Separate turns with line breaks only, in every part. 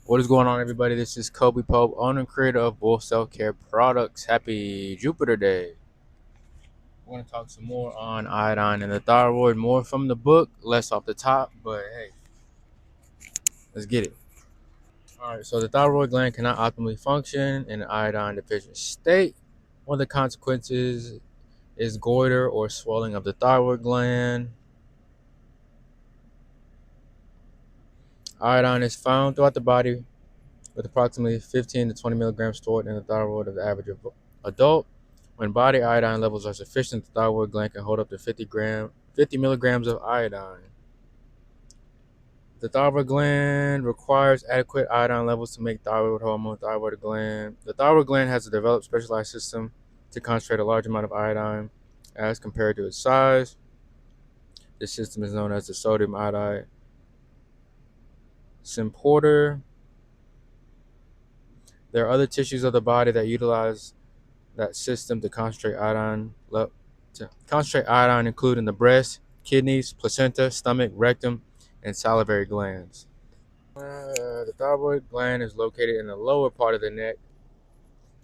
What is going on, everybody? This is Kobe Pope, owner and creator of Bull Self Care Products. Happy Jupiter Day. We're going to talk some more on iodine and the thyroid, more from the book, less off the top, but hey, let's get it. All right, so the thyroid gland cannot optimally function in an iodine deficient state. One of the consequences is goiter or swelling of the thyroid gland. Iodine is found throughout the body with approximately 15 to 20 milligrams stored in the thyroid of the average adult. When body iodine levels are sufficient, the thyroid gland can hold up to 50 milligrams of iodine. The thyroid gland requires adequate iodine levels to make thyroid hormone. The thyroid gland has a developed specialized system to concentrate a large amount of iodine as compared to its size. This system is known as the sodium iodide symporter. There are other tissues of the body that utilize that system to concentrate iodine, including the breast, kidneys, placenta, stomach, rectum, and salivary glands. The thyroid gland is located in the lower part of the neck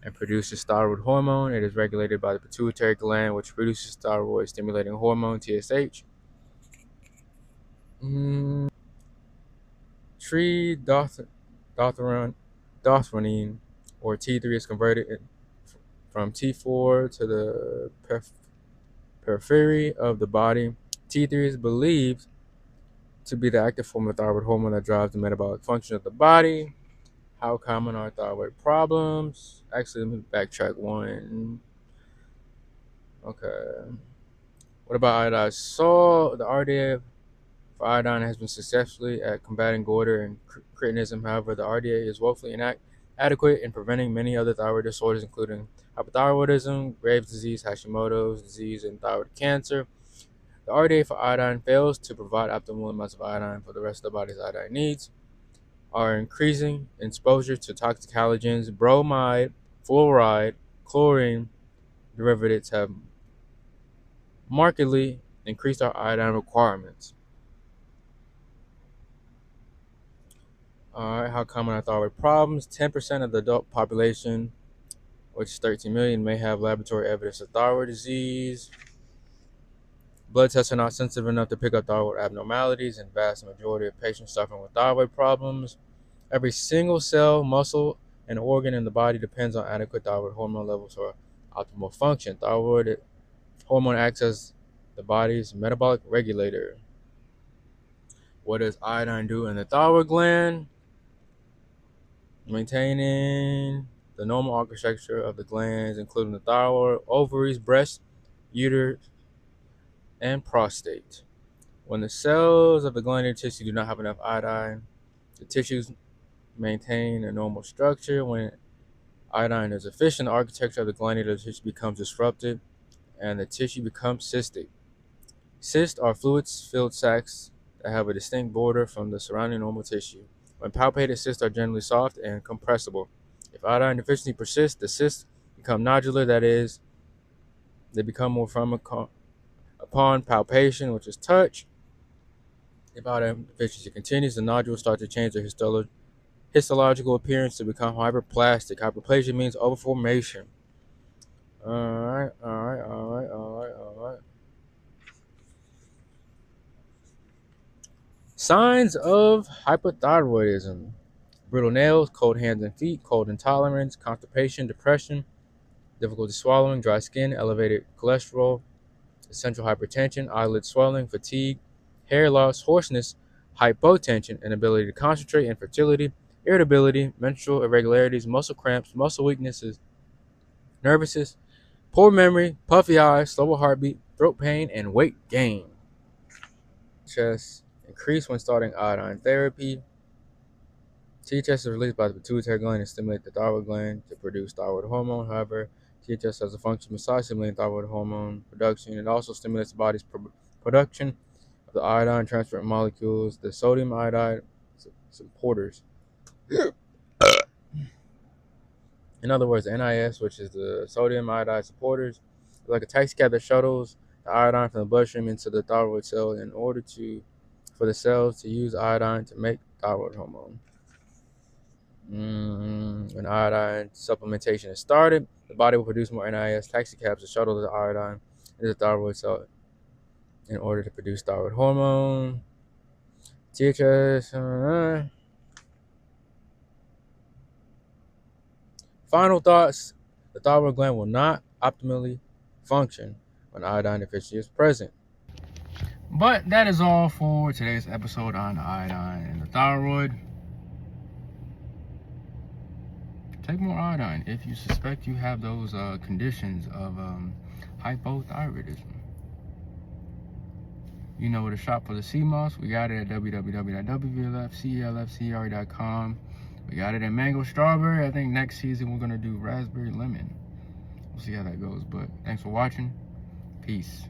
and produces thyroid hormone. It is regulated by the pituitary gland, which produces thyroid stimulating hormone (TSH). Tridothyronine, or T3, is converted from T4 to the periphery of the body. T3 is believed to be the active form of thyroid hormone that drives the metabolic function of the body. How common are thyroid problems? Actually, let me backtrack one. Okay. What about iodine? So, the RDA for iodine has been successfully at combating goiter and cretinism. However, the RDA is woefully inadequate in preventing many other thyroid disorders, including hypothyroidism, Graves' disease, Hashimoto's disease, and thyroid cancer. The RDA for iodine fails to provide optimal amounts of iodine for the rest of the body's iodine needs. Our increasing exposure to toxic halogens, bromide, fluoride, chlorine derivatives have markedly increased our iodine requirements. All right, how common are thyroid problems? 10% of the adult population, which is 13 million, may have laboratory evidence of thyroid disease. Blood tests are not sensitive enough to pick up thyroid abnormalities, and the vast majority of patients suffering with thyroid problems. Every single cell, muscle, and organ in the body depends on adequate thyroid hormone levels for optimal function. Thyroid hormone acts as the body's metabolic regulator. What does iodine do in the thyroid gland? Maintaining the normal architecture of the glands, including the thyroid, ovaries, breast, uterus, and prostate. When the cells of the glandular tissue do not have enough iodine, the tissues maintain a normal structure. When iodine is deficient, the architecture of the glandular tissue becomes disrupted and the tissue becomes cystic. Cysts are fluid-filled sacs that have a distinct border from the surrounding normal tissue. When palpated, cysts are generally soft and compressible. If iodine deficiency persists, the cysts become nodular, that is, they become more firm upon palpation, which is touch. If iodine deficiency continues, the nodules start to change their histological appearance to become hyperplastic. Hyperplasia means overformation. All right. Signs of hypothyroidism: brittle nails, cold hands and feet, cold intolerance, constipation, depression, difficulty swallowing, dry skin, elevated cholesterol, essential hypertension, eyelid swelling, fatigue, hair loss, hoarseness, hypotension, inability to concentrate, infertility, irritability, menstrual irregularities, muscle cramps, muscle weaknesses, nervousness, poor memory, puffy eyes, slower heartbeat, throat pain, and weight gain. Chest increase when starting iodine therapy. THS is released by the pituitary gland and stimulates the thyroid gland to produce thyroid hormone. However, THS has a function besides stimulating thyroid hormone production. It also stimulates the body's production of the iodine transferring molecules, the sodium iodide supporters. In other words, the NIS, which is the sodium iodide supporters, is like a taxicab that shuttles the iodine from the bloodstream into the thyroid cell in order for the cells to use iodine to make thyroid hormone. When iodine supplementation is started, the body will produce more NIS taxicabs to shuttle the iodine into the thyroid cell in order to produce thyroid hormone. THS. Final thoughts: the thyroid gland will not optimally function when iodine deficiency is present. But that is all for today's episode on iodine and the thyroid. Take more iodine if you suspect you have those conditions of hypothyroidism. You know where to shop for the CMOS. We got it at www.clfcr.com. We got it in mango strawberry. I think next season we're going to do raspberry lemon. We'll see how that goes. But thanks for watching. Peace.